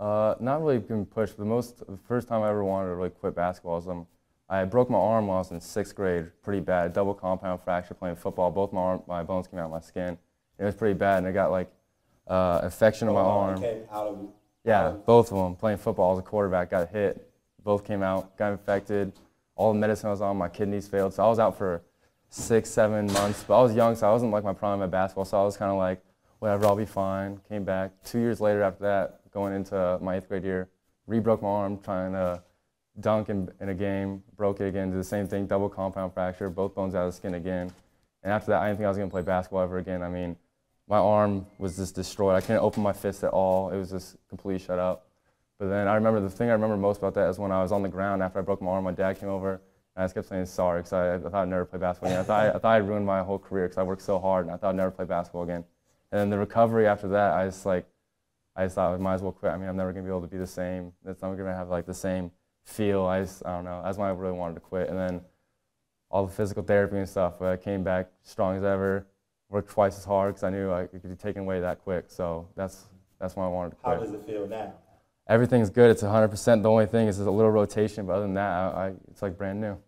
Not really being pushed. The first time I ever wanted to really quit basketball was I broke my arm while I was in 6th grade, pretty bad, double compound fracture playing football. Both my bones came out of my skin. It was pretty bad, and I got like infection in my arm. Came out of, Yeah, both of them. Playing football as a quarterback, got hit. Both came out, got infected. All the medicine I was on, my kidneys failed. So I was out for 6, 7 months. But I was young, so I wasn't like my prime at basketball. So I was kind of like, whatever, I'll be fine. Came back 2 years later after that, going into my 8th grade year, re-broke my arm trying to dunk in a game, broke it again, did the same thing, double compound fracture, both bones out of the skin again. And after that, I didn't think I was going to play basketball ever again. I mean, my arm was just destroyed. I couldn't open my fist at all. It was just completely shut up. But then the thing I remember most about that is when I was on the ground after I broke my arm, my dad came over, and I just kept saying sorry because I thought I'd never play basketball again. I thought I'd ruined my whole career because I worked so hard, and I thought I'd never play basketball again. And then the recovery after that, I just thought I might as well quit. I mean, I'm never going to be able to be the same. It's not going to have like the same feel. I don't know. That's why I really wanted to quit. And then all the physical therapy and stuff, I came back strong as ever, worked twice as hard because I knew it could be taken away that quick. So that's why I wanted to quit. How does it feel now? Everything's good. It's 100%. The only thing is a little rotation, but other than that, it's like brand new.